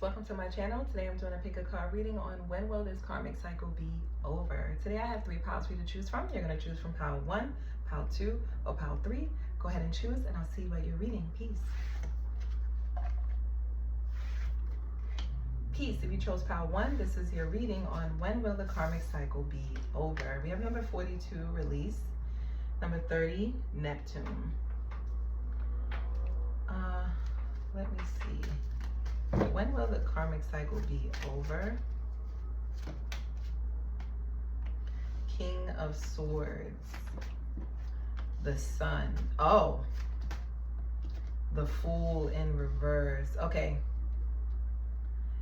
welcome to my channel. Today I'm doing a pick a card reading on when will this karmic cycle be over. Today I have 3 piles for you to choose from. You're going to choose from pile 1, pile 2, or pile 3. Go ahead and choose and I'll see what you're reading. Peace. Peace. If you chose pile 1, this is your reading on when will the karmic cycle be over. We have number 42, release. Number 30, Neptune. Let me see. When will the karmic cycle be over? King of Swords. The Sun. Oh. The Fool in reverse. Okay.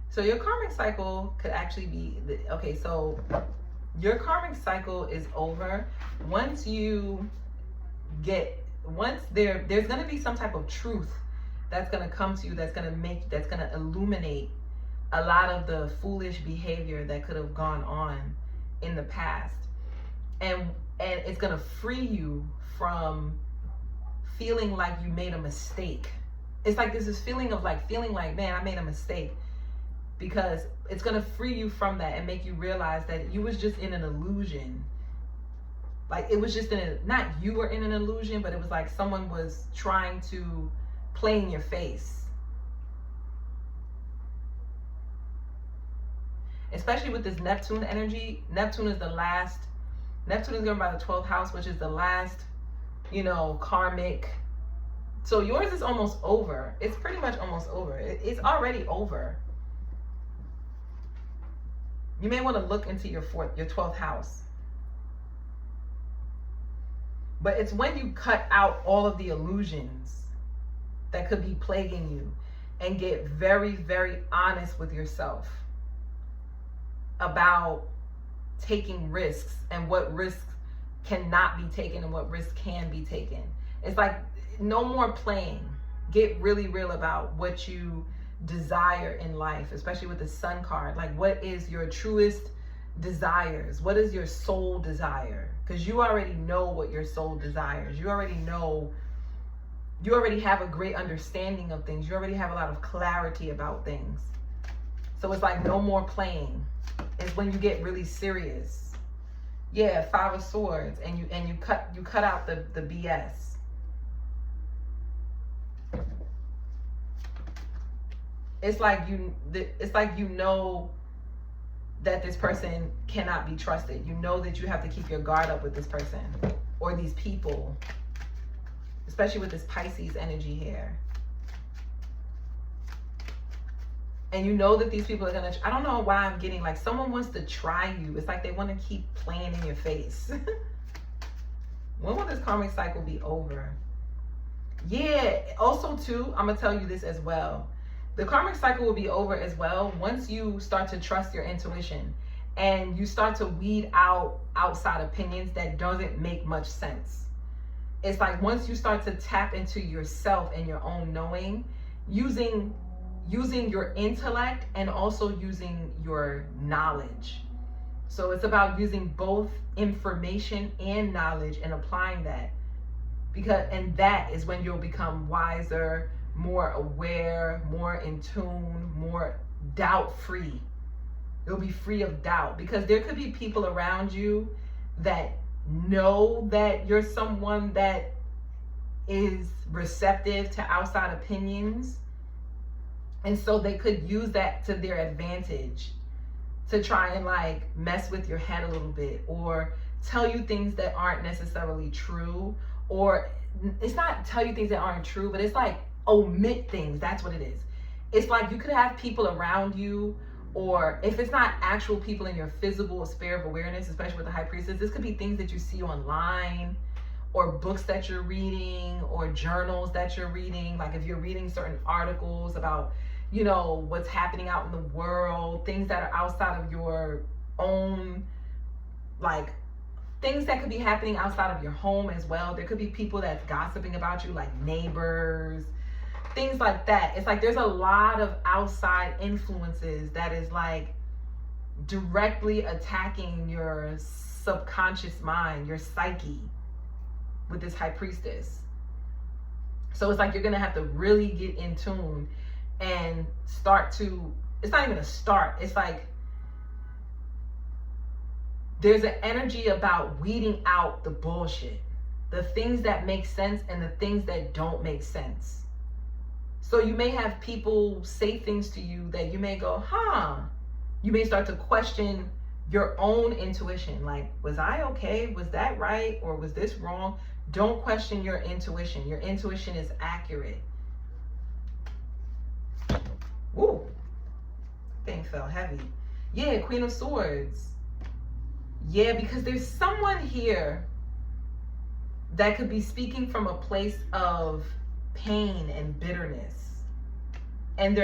So your karmic cycle could actually be, okay, so your karmic cycle is over once you get, there's going to be some type of truth that's going to come to you, that's going to illuminate a lot of the foolish behavior that could have gone on in the past. And it's going to free you from feeling like you made a mistake. It's like there's this feeling of feeling like, man, I made a mistake. Because it's going to free you from that and make you realize that you was just in an illusion. Like it was just not you were in an illusion, but it was like someone was trying to play in your face. Especially with this Neptune energy. Neptune is going by the 12th house, which is the last, karmic. So yours is almost over. It's pretty much almost over. It's already over. You may want to look into your 12th house. But it's when you cut out all of the illusions that could be plaguing you and get very, very honest with yourself about taking risks and what risks cannot be taken and what risks can be taken. It's like no more playing. Get really real about what you desire in life, especially with the Sun card. Like, what is your truest desires? What is your soul desire? Because you already know what your soul desires. You already have a great understanding of things. You already have a lot of clarity about things. So it's like no more playing. It's when you get really serious. Yeah, 5 of Swords, and you cut out the BS. It's like you know that this person cannot be trusted. You know that you have to keep your guard up with this person or these people, especially with this Pisces energy here. And you know that these people are gonna, I don't know why I'm getting like someone wants to try you. It's like they want to keep playing in your face. When will this karmic cycle be over? Yeah, also too, I'm gonna tell you this as well. The karmic cycle will be over as well once you start to trust your intuition and you start to weed out outside opinions that doesn't make much sense. It's like once you start to tap into yourself and your own knowing, using your intellect and also using your knowledge. So it's about using both information and knowledge and applying that. And that is when you'll become wiser, more aware, more in tune, more doubt-free. You'll be free of doubt because there could be people around you that know that you're someone that is receptive to outside opinions. And so they could use that to their advantage to try and mess with your head a little bit or tell you things that aren't necessarily true. Or it's not tell you things that aren't true, but it's like omit things. That's what it is. It's like you could have people around you, or if it's not actual people in your physical sphere of awareness, especially with the High Priestess, this could be things that you see online or books that you're reading or journals that you're reading. Like if you're reading certain articles about, what's happening out in the world, things that are outside of your own, things that could be happening outside of your home as well. There could be people that's gossiping about you, like neighbors, things like that. It's like there's a lot of outside influences that is directly attacking your subconscious mind, your psyche with this High Priestess. So it's like you're going to have to really get in tune and start to it's not even a start. It's like there's an energy about weeding out the bullshit, the things that make sense and the things that don't make sense. So you may have people say things to you that you may go, you may start to question your own intuition. Like, was I okay? Was that right? Or was this wrong? Don't question your intuition. Your intuition is accurate. Woo. Thing fell heavy. Yeah, Queen of Swords. Yeah, because there's someone here that could be speaking from a place of pain and bitterness. And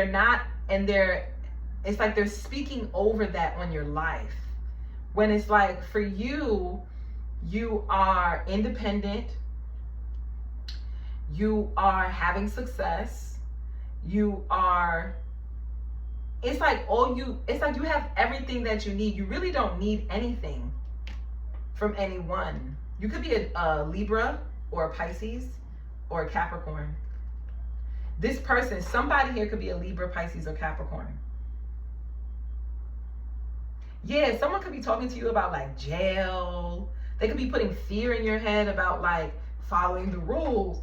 it's like they're speaking over that on your life. When it's like, for you, you are independent, you are having success, it's like you have everything that you need. You really don't need anything from anyone. You could be a Libra or a Pisces or a Capricorn. This person, somebody here could be a Libra, Pisces, or Capricorn. Yeah, someone could be talking to you about like jail. They could be putting fear in your head about like following the rules,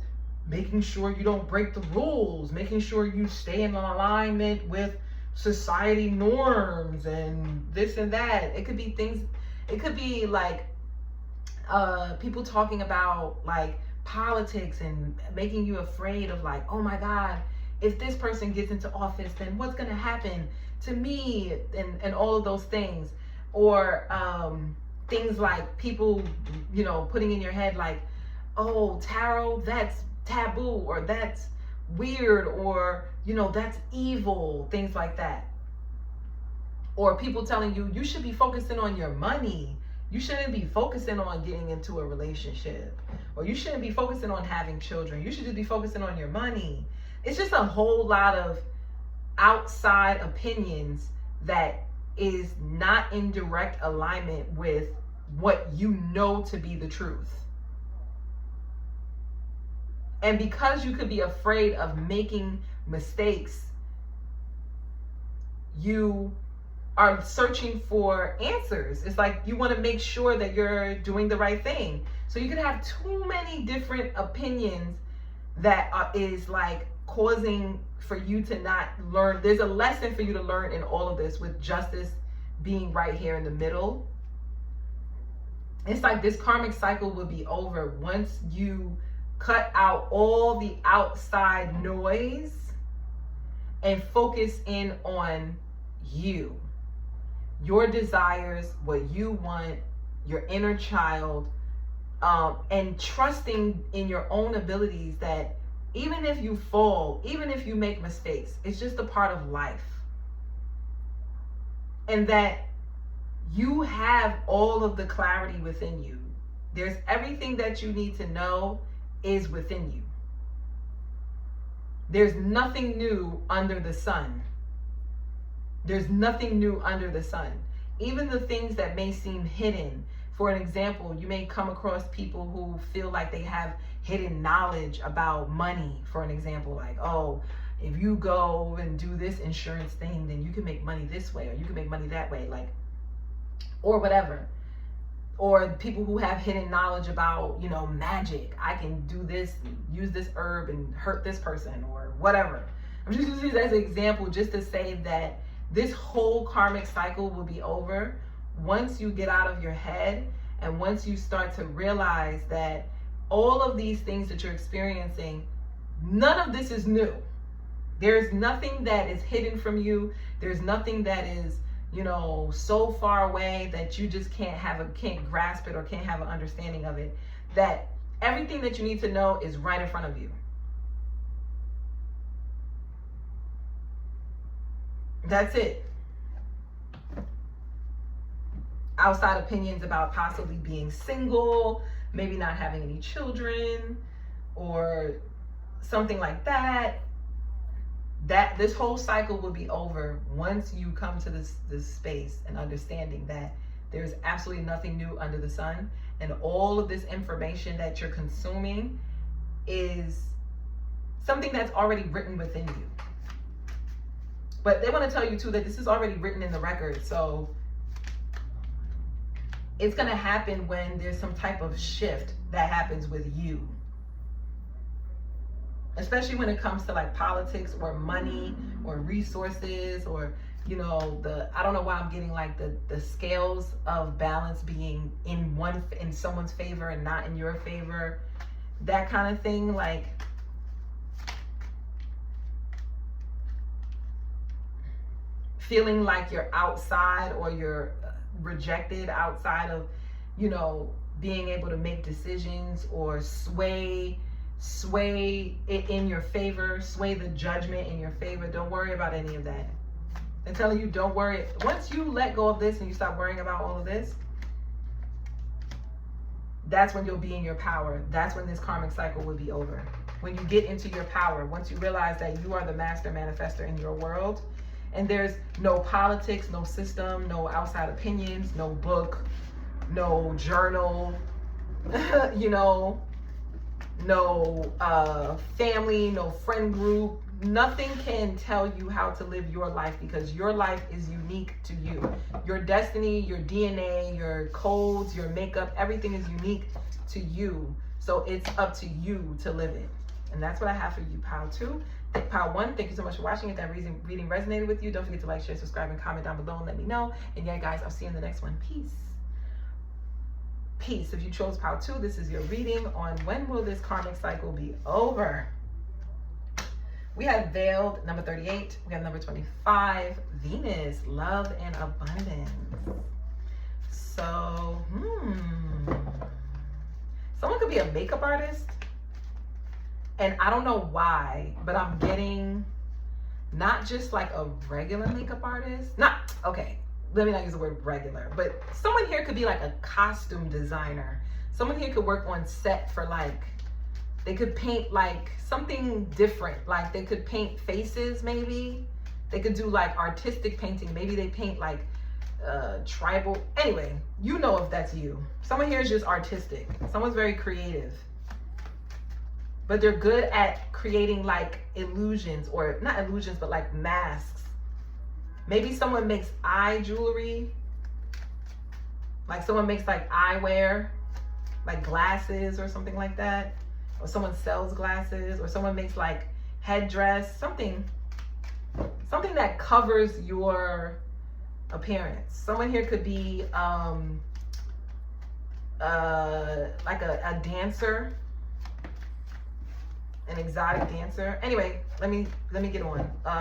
making sure you don't break the rules, making sure you stay in alignment with society norms and this and that. It could be things, it could be like people talking about like politics and making you afraid of like, oh my God, if this person gets into office, then what's gonna happen to me, and all of those things. Or things like people, putting in your head like, oh, tarot, that's taboo, or that's weird, or that's evil, things like that. Or people telling you, you should be focusing on your money. You shouldn't be focusing on getting into a relationship, or you shouldn't be focusing on having children. You should just be focusing on your money. It's just a whole lot of outside opinions that is not in direct alignment with what you know to be the truth. And because you could be afraid of making mistakes, you are searching for answers. It's like you want to make sure that you're doing the right thing. So you could have too many different opinions that is like causing for you to not learn. There's a lesson for you to learn in all of this, with justice being right here in the middle. It's like this karmic cycle will be over once you cut out all the outside noise and focus in on you, your desires, what you want, your inner child, and trusting in your own abilities that even if you fall, even if you make mistakes, it's just a part of life. And that you have all of the clarity within you. There's everything that you need to know is within you. There's nothing new under the sun. There's nothing new under the sun. Even the things that may seem hidden. For an example, you may come across people who feel like they have hidden knowledge about money. For an example, like, oh, if you go and do this insurance thing, then you can make money this way, or you can make money that way, like, or whatever. Or people who have hidden knowledge about, magic. I can do this, use this herb and hurt this person, or whatever. I'm just using this as an example just to say that this whole karmic cycle will be over once you get out of your head, and once you start to realize that all of these things that you're experiencing, none of this is new. There's nothing that is hidden from you. There's nothing that is, so far away that you just can't grasp it or can't have an understanding of it. That everything that you need to know is right in front of you. That's it. Outside opinions about possibly being single, maybe not having any children, or something like that. That this whole cycle will be over once you come to this space and understanding that there's absolutely nothing new under the sun, and all of this information that you're consuming is something that's already written within you. But they want to tell you too that this is already written in the record. So it's going to happen when there's some type of shift that happens with you. Especially when it comes to like politics or money or resources or, you know, I don't know why I'm getting like the scales of balance being in someone's favor and not in your favor. That kind of thing. Like, feeling like you're outside or you're rejected outside of, you know, being able to make decisions or sway it in your favor, sway the judgment in your favor. Don't worry about any of that. I'm telling you, don't worry. Once you let go of this and you stop worrying about all of this, that's when you'll be in your power. That's when this karmic cycle will be over. When you get into your power, once you realize that you are the master manifestor in your world, and there's no politics, no system, no outside opinions, no book, no journal, you know, no family, no friend group. Nothing can tell you how to live your life because your life is unique to you. Your destiny, your DNA, your codes, your makeup, everything is unique to you. So it's up to you to live it. And that's what I have for you, Pile 2. Pile 1, thank you so much for watching. If that reading resonated with you, don't forget to like, share, subscribe, and comment down below and let me know. And yeah, guys, I'll see you in the next one. Peace. Peace. If you chose Pile 2, this is your reading on when will this karmic cycle be over. We have Veiled, number 38. We have number 25, Venus, Love and Abundance. So, someone could be a makeup artist. And I don't know why, but I'm getting not just like a regular makeup artist. Okay, let me not use the word regular, but someone here could be like a costume designer. Someone here could work on set for like, they could paint like something different. Like they could paint faces maybe. They could do like artistic painting. Maybe they paint like tribal. Anyway, you know if that's you. Someone here is just artistic. Someone's very creative. But they're good at creating like illusions, or not illusions, but like masks. Maybe someone makes eye jewelry. Like someone makes like eyewear, like glasses or something like that. Or someone sells glasses, or someone makes like headdress, something that covers your appearance. Someone here could be like a dancer. An exotic dancer. Anyway, let me get on.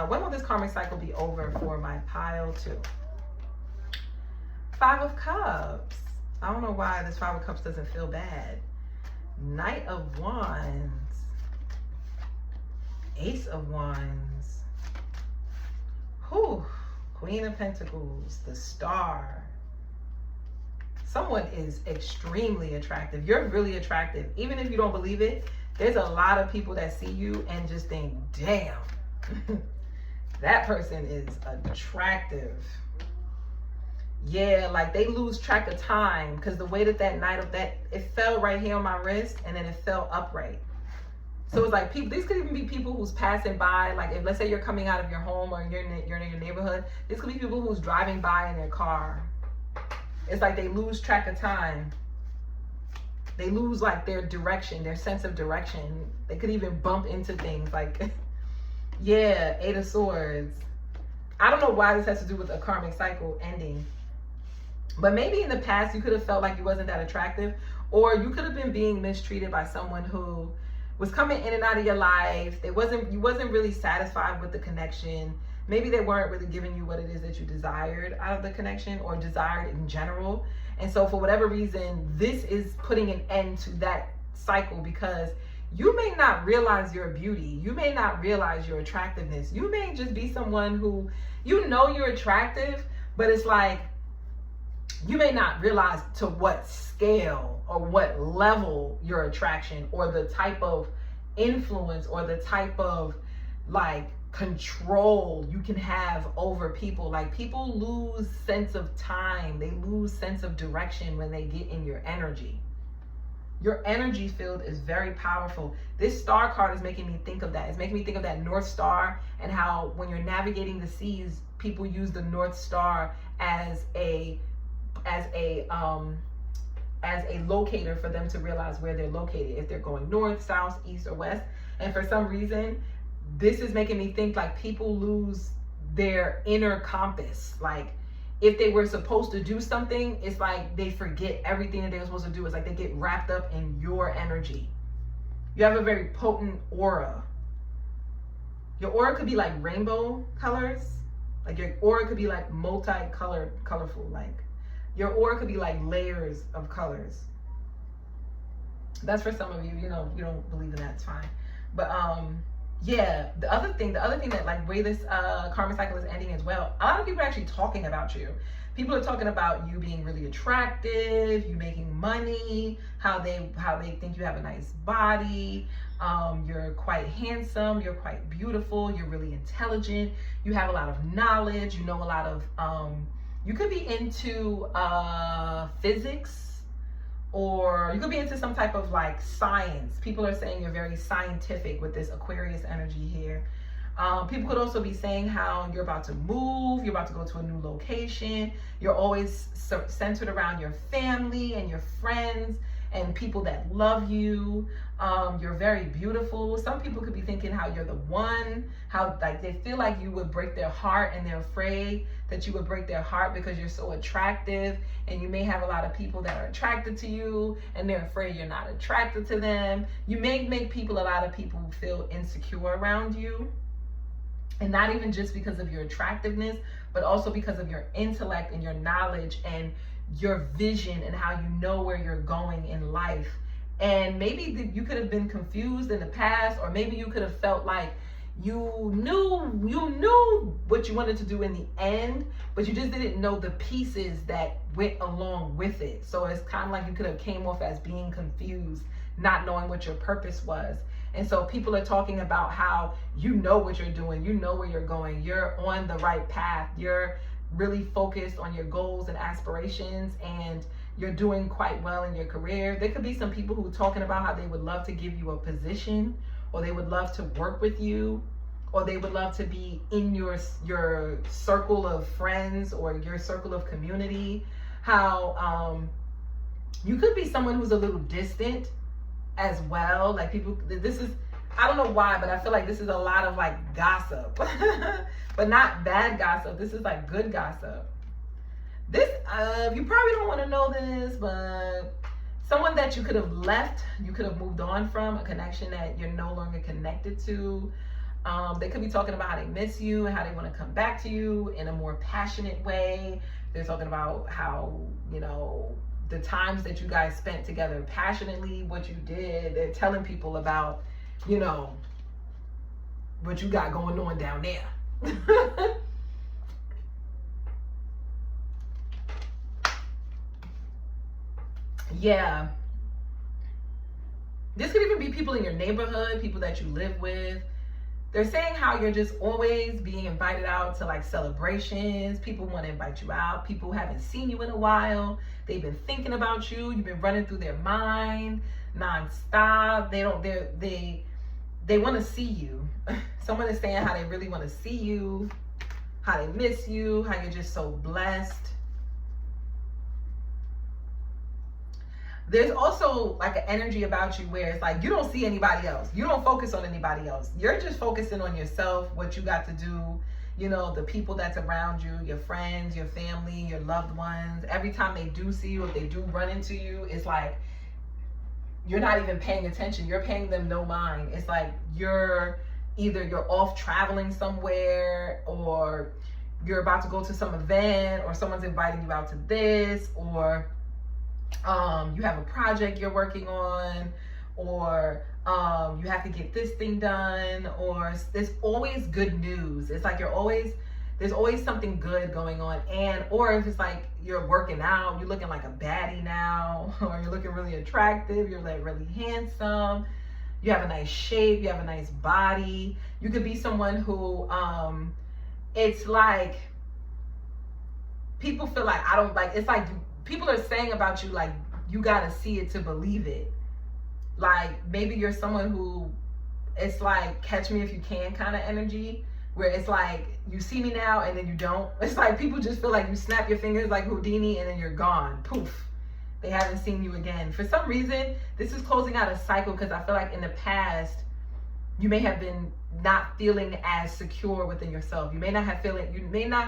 When will this karmic cycle be over for my Pile 2? 5 of Cups. I don't know why this 5 of Cups doesn't feel bad. Knight of Wands. Ace of Wands. Whew. Queen of Pentacles. The Star. Someone is extremely attractive. You're really attractive. Even if you don't believe it, there's a lot of people that see you and just think, damn, that person is attractive. Yeah, like they lose track of time because the way that it fell right here on my wrist and then it fell upright. So it's like people, these could even be people who's passing by. Like if let's say you're coming out of your home or you're in your neighborhood, this could be people who's driving by in their car. It's like they lose track of time. They lose like their direction, their sense of direction. They could even bump into things like, yeah, 8 of Swords. I don't know why this has to do with a karmic cycle ending. But maybe in the past you could have felt like you wasn't that attractive, or you could have been being mistreated by someone who was coming in and out of your life. You wasn't really satisfied with the connection. Maybe they weren't really giving you what it is that you desired out of the connection or desired in general. And so for whatever reason, this is putting an end to that cycle because you may not realize your beauty. You may not realize your attractiveness. You may just be someone who, you know you're attractive, but it's like, you may not realize to what scale or what level your attraction or the type of influence or the type of like control you can have over people. Like people lose sense of time. They lose sense of direction when they get in your energy. Your energy field is very powerful. This star card is making me think of that. It's making me think of that North Star, and how when you're navigating the seas, people use the North Star as a locator for them to realize where they're located, if they're going north, south, east, or west. And for some reason, this is making me think like people lose their inner compass. Like, if they were supposed to do something, it's like they forget everything that they were supposed to do. It's like they get wrapped up in your energy. You have a very potent aura. Your aura could be like rainbow colors. Like, your aura could be like multicolored, colorful. Like, your aura could be like layers of colors. That's for some of you. You know, you don't believe in that, it's fine. But yeah, the other thing that, like, way this karmic cycle is ending as well, a lot of people are actually talking about you. People are talking about you being really attractive, you making money, how they think you have a nice body, you're quite handsome, you're quite beautiful, you're really intelligent, you have a lot of knowledge, you know a lot of you could be into physics, or you could be into some type of like science. People are saying you're very scientific with this Aquarius energy here. People could also be saying how you're about to move, you're about to go to a new location. You're always centered around your family and your friends and people that love you. You're very beautiful. Some people could be thinking how you're the one, how like they feel like you would break their heart, and they're afraid that you would break their heart because you're so attractive, and you may have a lot of people that are attracted to you and they're afraid you're not attracted to them. You may make a lot of people feel insecure around you, and not even just because of your attractiveness, but also because of your intellect and your knowledge and your vision and how you know where you're going in life. And maybe you could have been confused in the past, or maybe you could have felt like you knew what you wanted to do in the end, but you just didn't know the pieces that went along with it. So it's kind of like you could have came off as being confused, not knowing what your purpose was. And so people are talking about how you know what you're doing, you know where you're going, you're on the right path, you're really focused on your goals and aspirations, and you're doing quite well in your career. There could be some people who are talking about how they would love to give you a position, or they would love to work with you, or they would love to be in your circle of friends or your circle of community. How you could be someone who's a little distant as well. Like, people, this is, I don't know why, but I feel like this is a lot of like gossip, but not bad gossip. This is like good gossip. This, you probably don't want to know this, but someone that you could have left, you could have moved on from, a connection that you're no longer connected to. They could be talking about how they miss you and how they want to come back to you in a more passionate way. They're talking about how, you know, the times that you guys spent together passionately, what you did. They're telling people about, you know, what you got going on down there. Yeah. This could even be people in your neighborhood, people that you live with. They're saying how you're just always being invited out to like celebrations. People want to invite you out. People haven't seen you in a while. They've been thinking about you. You've been running through their mind nonstop. They want to see you. Someone is saying how they really want to see you, how they miss you, how you're just so blessed. There's also like an energy about you where it's like you don't see anybody else. You don't focus on anybody else. You're just focusing on yourself, what you got to do, you know, the people that's around you, your friends, your family, your loved ones. Every time they do see you, if they do run into you, it's like you're not even paying attention. You're paying them no mind. It's like you're off traveling somewhere, or you're about to go to some event, or someone's inviting you out to this, or you have a project you're working on, or you have to get this thing done, or there's always good news. It's like there's always something good going on. And or if it's like you're working out, you're looking like a baddie now, or you're looking really attractive, you're like really handsome, you have a nice shape, you have a nice body. You could be someone who it's like people feel like, I don't like, it's like people are saying about you like you gotta see it to believe it. Like maybe you're someone who, it's like catch me if you can kind of energy, where it's like you see me now and then you don't. It's like people just feel like you snap your fingers like Houdini and then you're gone. Poof. They haven't seen you again. For some reason, this is closing out a cycle, because I feel like in the past, you may have been not feeling as secure within yourself. You may not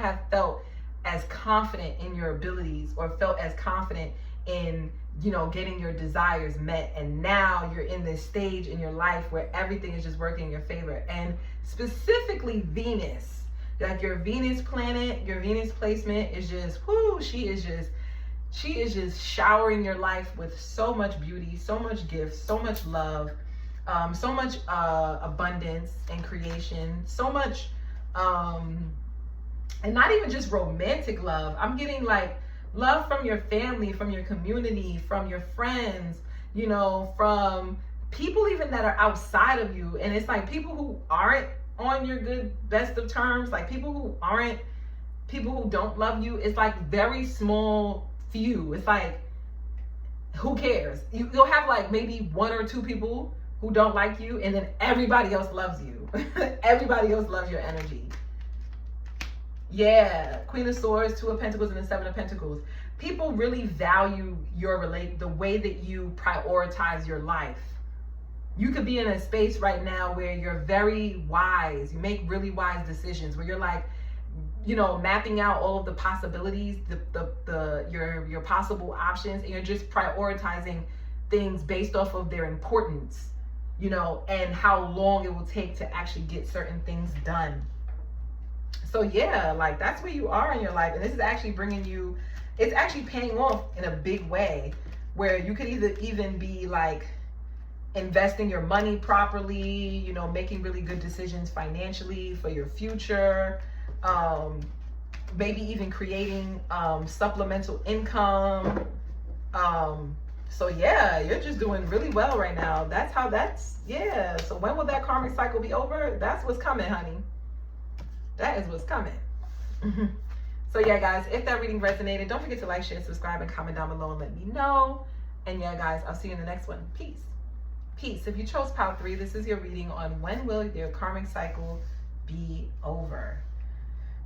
have felt as confident in your abilities, or felt as confident in, you know, getting your desires met. And now you're in this stage in your life where everything is just working in your favor. And specifically Venus, like your Venus planet, your Venus placement is just, whoo, she is just showering your life with so much beauty, so much gifts, so much love, so much abundance and creation, so much, and not even just romantic love. I'm getting like love from your family, from your community, from your friends, you know, from people even that are outside of you. And it's like people who aren't on your good best of terms, like people who don't love you. It's like very small few. It's like, who cares? You'll have like maybe 1 or 2 people who don't like you, and then everybody else loves you. Everybody else loves your energy. Yeah, Queen of Swords, 2 of Pentacles, and the 7 of Pentacles. People really value the way that you prioritize your life. You could be in a space right now where you're very wise. You make really wise decisions, where you're like, you know, mapping out all of the possibilities, your possible options, and you're just prioritizing things based off of their importance, you know, and how long it will take to actually get certain things done. So yeah, like that's where you are in your life. And this is actually bringing you, it's actually paying off in a big way, where you could either even be like investing your money properly, you know, making really good decisions financially for your future, maybe even creating supplemental income. So yeah, you're just doing really well right now. Yeah. So when will that karmic cycle be over? That's what's coming, honey. That is what's coming. So yeah, guys, if that reading resonated, don't forget to like, share, subscribe, and comment down below and let me know. And yeah, guys, I'll see you in the next one. Peace. Peace. If you chose pile 3, this is your reading on when will your karmic cycle be over.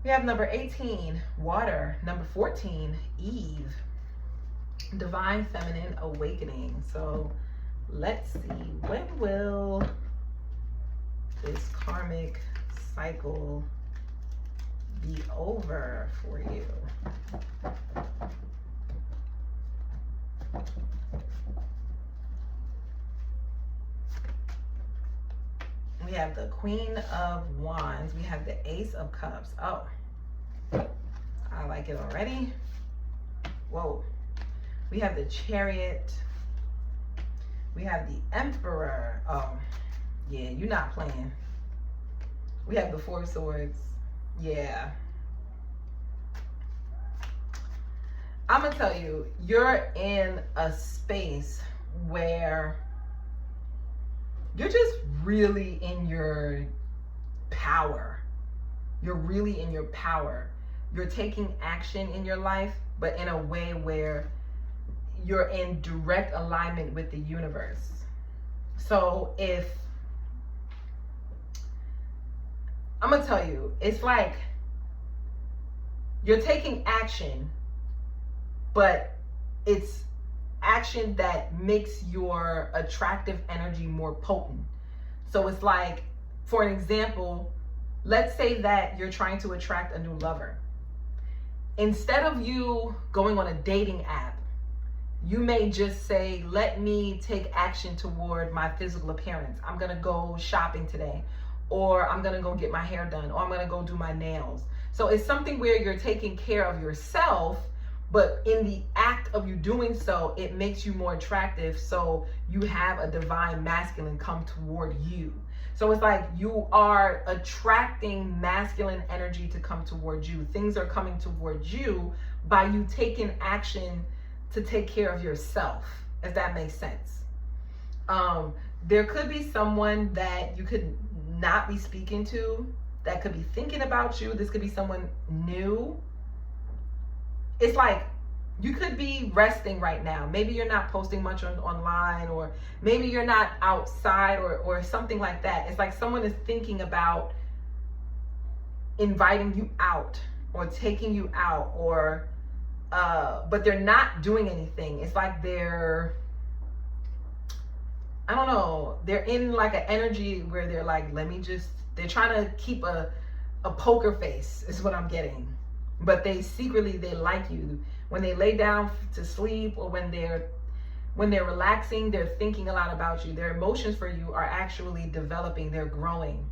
We have number 18, water. Number 14, Eve. Divine feminine awakening. So let's see, when will this karmic cycle be over for you? We have the Queen of Wands. We have the Ace of Cups. Oh, I like it already. Whoa. We have the Chariot. We have the Emperor. Oh, yeah, you're not playing. We have the 4 of Swords. Yeah. I'm gonna tell you, you're in a space where you're just really in your power. You're really in your power. You're taking action in your life, but in a way where you're in direct alignment with the universe. So I'm gonna tell you, it's like you're taking action, but it's action that makes your attractive energy more potent. So it's like, for an example, let's say that you're trying to attract a new lover. Instead of you going on a dating app, you may just say, let me take action toward my physical appearance. I'm gonna go shopping today, or I'm gonna go get my hair done, or I'm gonna go do my nails. So it's something where you're taking care of yourself, but in the act of you doing so, it makes you more attractive. So you have a divine masculine come toward you. So it's like you are attracting masculine energy to come toward you. Things are coming towards you by you taking action to take care of yourself, if that makes sense. There could be someone that you could not be speaking to that could be thinking about you. This could be someone new. It's like You could be resting right now. Maybe you're not posting much online, or maybe you're not outside, or something like that. It's like someone is thinking about inviting you out or taking you out, or but they're not doing anything. It's like they're, I don't know, they're in like an energy where they're like, they're trying to keep a poker face is what I'm getting. But they secretly, they like you. When they lay down to sleep, or when they're relaxing, they're thinking a lot about you. Their emotions for you are actually developing, they're growing.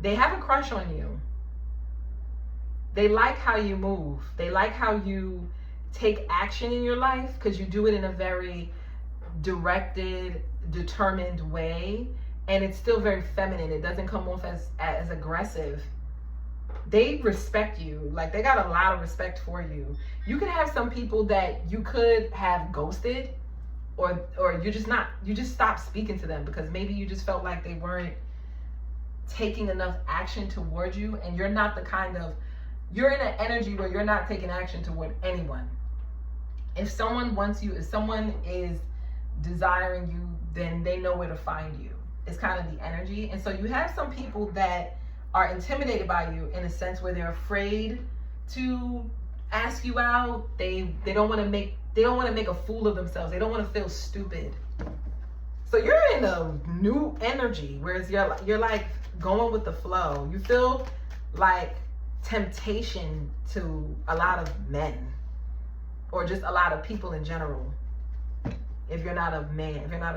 They have a crush on you. They like how you move. They like how you take action in your life, because you do it in a very directed, determined way, and it's still very feminine. It doesn't come off as aggressive. They respect you. Like, they got a lot of respect for you. You could have some people that you could have ghosted, or you just stopped speaking to them because maybe you just felt like they weren't taking enough action towards you, and you're not the kind of, you're in an energy where you're not taking action toward anyone. If someone wants you, if someone is desiring you, then they know where to find you. It's kind of the energy. And so you have some people that are intimidated by you in a sense where they're afraid to ask you out. They don't want to make a fool of themselves. They don't want to feel stupid. So you're in a new energy, whereas you're like going with the flow. You feel like temptation to a lot of men, or just a lot of people in general. If you're not a man, if you're not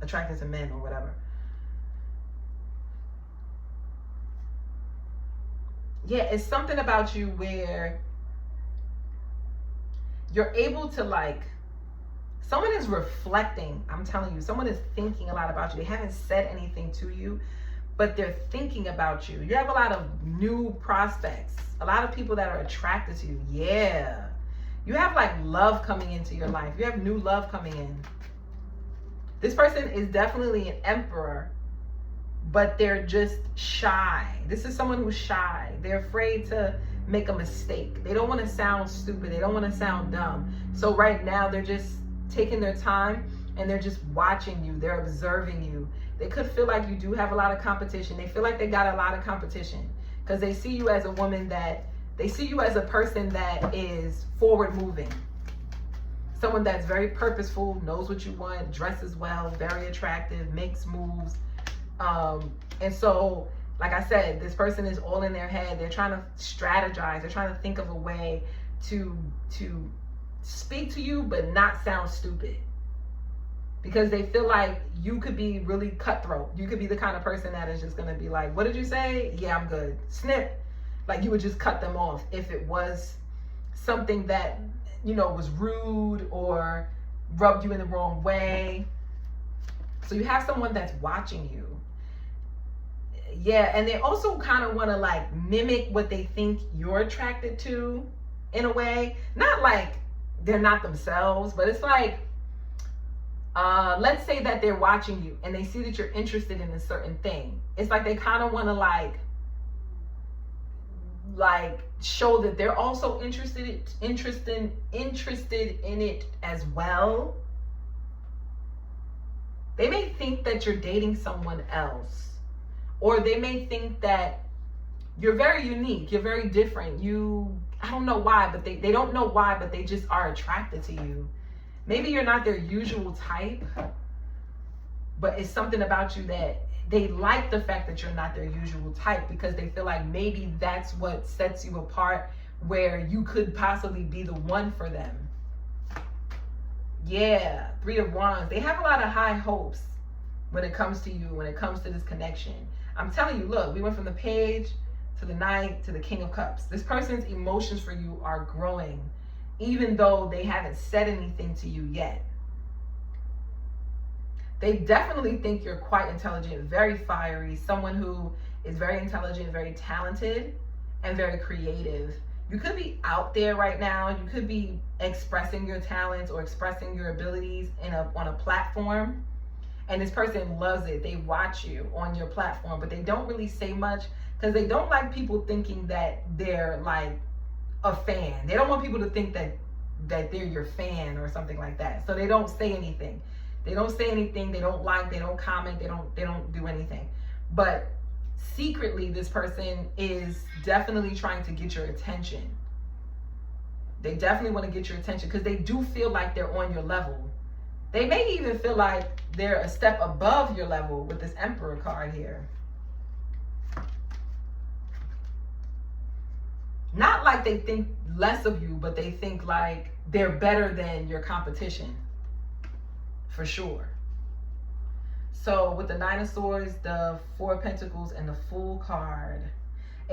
attracted to men or whatever. Yeah, it's something about you where you're able to, like, someone is reflecting. I'm telling you, someone is thinking a lot about you. They haven't said anything to you, but they're thinking about you. You have a lot of new prospects, a lot of people that are attracted to you. Yeah. You have like love coming into your life. You have new love coming in. This person is definitely an emperor, but they're just shy. This is someone who's shy. They're afraid to make a mistake. They don't want to sound stupid. They don't want to sound dumb. So right now they're just taking their time, and they're just watching you. They're observing you. They could feel like you do have a lot of competition. They feel like they got a lot of competition because they see you as a woman they see you as a person that is forward moving. Someone that's very purposeful, knows what you want, dresses well, very attractive, makes moves. And so, like I said, this person is all in their head. They're trying to strategize. They're trying to think of a way to speak to you, but not sound stupid. Because they feel like you could be really cutthroat. You could be the kind of person that is just going to be like, what did you say? Yeah, I'm good. Snip. Like, you would just cut them off if it was something that, was rude or rubbed you in the wrong way. So you have someone that's watching you. Yeah, and they also kind of want to like mimic what they think you're attracted to in a way. Not like they're not themselves, but it's like, let's say that they're watching you and they see that you're interested in a certain thing. It's like they kind of want to like show that they're also interested in it as well. They may think that you're dating someone else, or they may think that you're very unique, you're very different. I don't know why, but they don't know why, but they just are attracted to you. Maybe you're not their usual type, but it's something about you that they like the fact that you're not their usual type, because they feel like maybe that's what sets you apart, where you could possibly be the one for them. Yeah, 3 of Wands. They have a lot of high hopes when it comes to you, when it comes to this connection. I'm telling you, look, we went from the Page to the Knight to the King of Cups. This person's emotions for you are growing, even though they haven't said anything to you yet. They definitely think you're quite intelligent, very fiery, someone who is very intelligent, very talented, and very creative. You could be out there right now. You could be expressing your talents or expressing your abilities on a platform. And this person loves it. They watch you on your platform, but they don't really say much because they don't like people thinking that they're like a fan. They don't want people to think that that they're your fan or something like that. So they don't say anything. They don't say anything. They don't like, they don't comment, they don't do anything. But secretly, this person is definitely trying to get your attention. They definitely want to get your attention because they do feel like they're on your level. They may even feel like they're a step above your level with this Emperor card here. Not like they think less of you, but they think like they're better than your competition. For sure. So with the Nine of Swords, the Four of Pentacles, and the Fool card.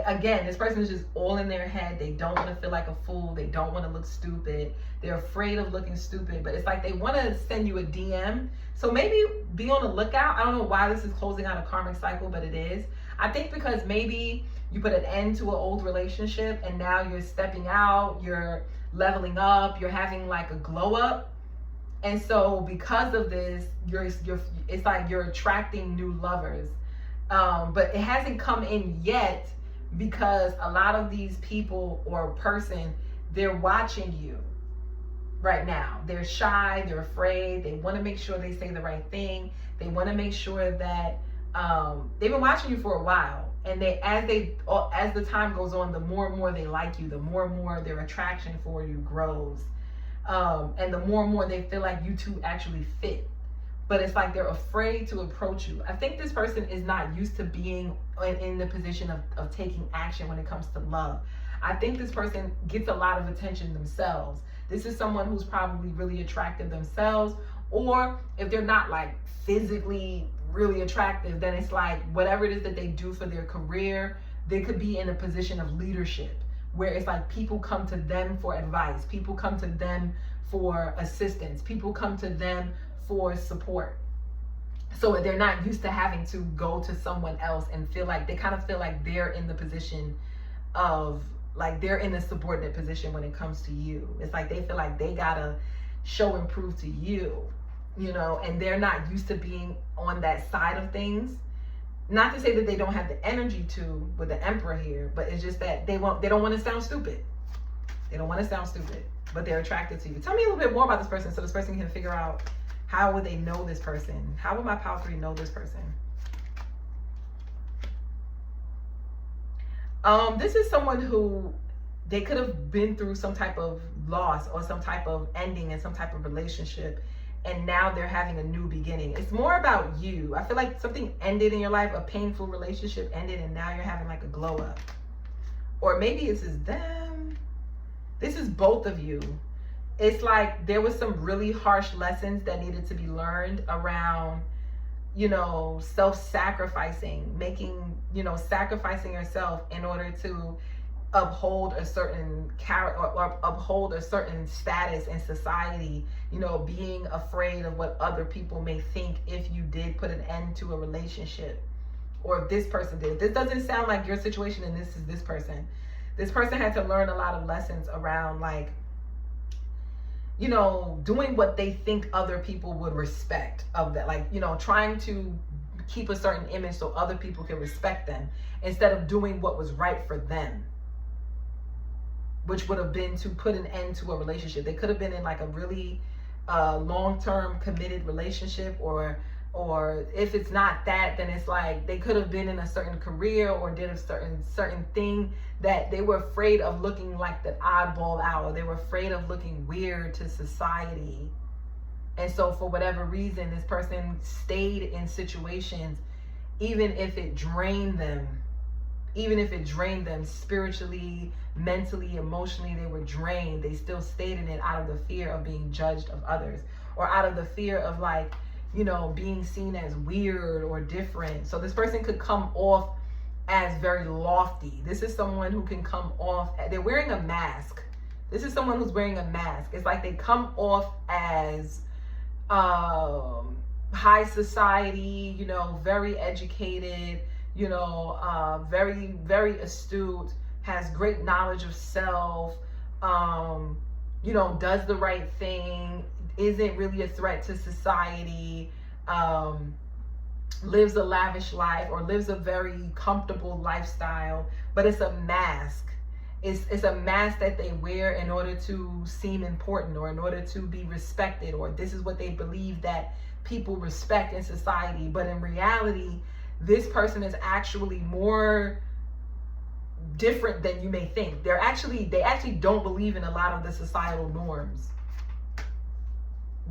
Again, this person is just all in their head. They don't want to feel like a fool. They don't want to look stupid. They're afraid of looking stupid. But it's like they want to send you a DM. So maybe be on the lookout. I don't know why this is closing out a karmic cycle, but it is. I think because maybe you put an end to an old relationship and now you're stepping out, you're leveling up, you're having like a glow up. And so because of this, it's like you're attracting new lovers. But it hasn't come in yet because a lot of these people or person, they're watching you right now. They're shy, they're afraid, they want to make sure they say the right thing. They want to make sure that they've been watching you for a while. And as the time goes on, the more and more they like you, the more and more their attraction for you grows. And the more and more they feel like you two actually fit. But it's like they're afraid to approach you. I think this person is not used to being in the position of taking action when it comes to love. I think this person gets a lot of attention themselves. This is someone who's probably really attractive themselves, or if they're not like physically really attractive, then it's like whatever it is that they do for their career, they could be in a position of leadership where it's like people come to them for advice, people come to them for assistance, people come to them for support. So they're not used to having to go to someone else and feel like they kind of feel like they're in the position of like they're in a subordinate position when it comes to you. It's like they feel like they gotta show and prove to you, you know, and they're not used to being on that side of things. Not to say that they don't have the energy to with the Emperor here, but it's just that they don't want to sound stupid. They don't want to sound stupid, but they're attracted to you. Tell me a little bit more about this person so this person can figure out how would they know this person? How would my Power 3 know this person? This is someone who they could have been through some type of loss or some type of ending in some type of relationship, and now they're having a new beginning. It's more about you. I feel like something ended in your life, a painful relationship ended, and now you're having like a glow up. Or maybe this is them. This is both of you. It's like there was some really harsh lessons that needed to be learned around, you know, self-sacrificing, sacrificing yourself in order to uphold a certain character or uphold a certain status in society, you know, being afraid of what other people may think if you did put an end to a relationship, or if this person did. This doesn't sound like your situation, and this is this person. This person had to learn a lot of lessons around, like, you know, doing what they think other people would respect of that, like, you know, trying to keep a certain image so other people can respect them instead of doing what was right for them, which would have been to put an end to a relationship. They could have been in like a really long-term committed relationship, or if it's not that, then it's like they could have been in a certain career or did a certain thing that they were afraid of looking like the oddball out, or they were afraid of looking weird to society. And so for whatever reason, this person stayed in situations, even if it drained them spiritually, mentally, emotionally, they were drained. They still stayed in it out of the fear of being judged of others, or out of the fear of, like, you know, being seen as weird or different. So this person could come off as very lofty. This is someone who can come off, they're wearing a mask. This is someone who's wearing a mask. It's like they come off as high society, you know, very educated, you know, very, very astute, has great knowledge of self, you know, does the right thing, isn't really a threat to society, lives a lavish life or lives a very comfortable lifestyle, but it's a mask. It's a mask that they wear in order to seem important, or in order to be respected, or this is what they believe that people respect in society. But in reality, this person is actually more different than you may think. They actually don't believe in a lot of the societal norms.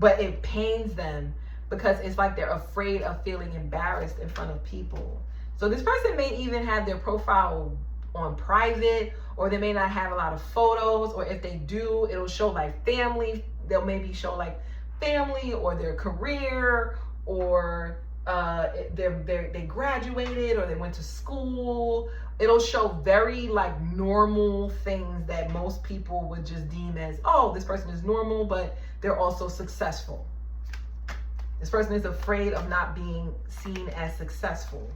But it pains them because it's like they're afraid of feeling embarrassed in front of people. So this person may even have their profile on private, or they may not have a lot of photos, or if they do, it'll show like family. They'll maybe show like family or their career, or they graduated, or they went to school. It'll show very like normal things that most people would just deem as, oh, this person is normal, but they're also successful. This person is afraid of not being seen as successful.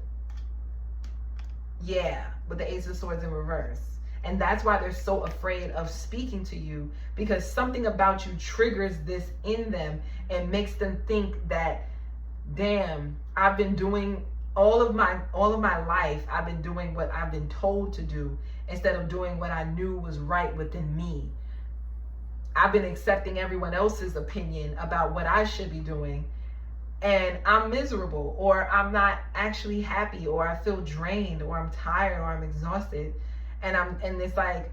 Yeah, with the Ace of Swords in reverse. And that's why they're so afraid of speaking to you, because something about you triggers this in them and makes them think that, damn, I've been doing all of my life, I've been doing what I've been told to do instead of doing what I knew was right within me. I've been accepting everyone else's opinion about what I should be doing, and I'm miserable, or I'm not actually happy, or I feel drained, or I'm tired, or I'm exhausted. And it's like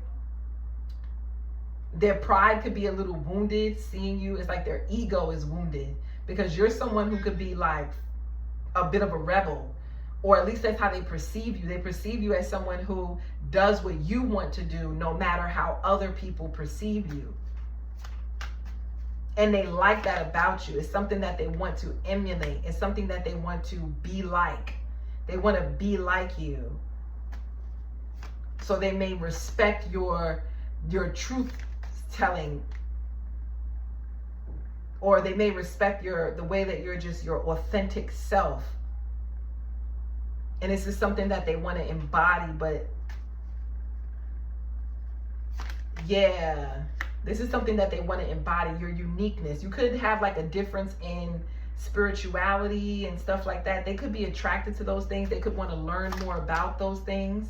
their pride could be a little wounded seeing you. It's like their ego is wounded because you're someone who could be like a bit of a rebel, or at least that's how they perceive you. They perceive you as someone who does what you want to do no matter how other people perceive you. And they like that about you. It's something that they want to emulate. It's something that they want to be like. They want to be like you. So they may respect your truth telling, or they may respect the way that you're just your authentic self. And this is something that they want to embody. But yeah, this is something that they want to embody, your uniqueness. You could have like a difference in spirituality and stuff like that. They could be attracted to those things. They could want to learn more about those things.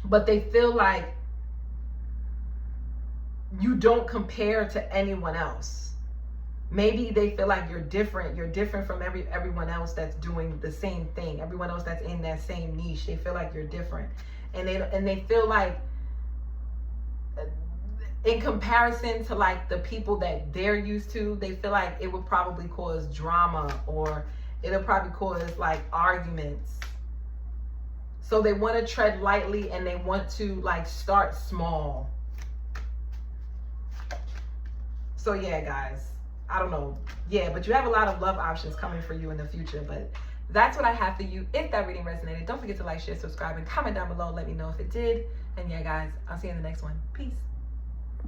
But they feel like you don't compare to anyone else. Maybe they feel like you're different. You're different from everyone else that's doing the same thing. Everyone else that's in that same niche. They feel like you're different. And they feel like, in comparison to like the people that they're used to, they feel like it would probably cause drama, or it'll probably cause like arguments. So they want to tread lightly, and they want to like start small. So yeah, guys, I don't know. Yeah, but you have a lot of love options coming for you in the future. But that's what I have for you. If that reading resonated, don't forget to like, share, subscribe, and comment down below. Let me know if it did. And yeah, guys, I'll see you in the next one. Peace.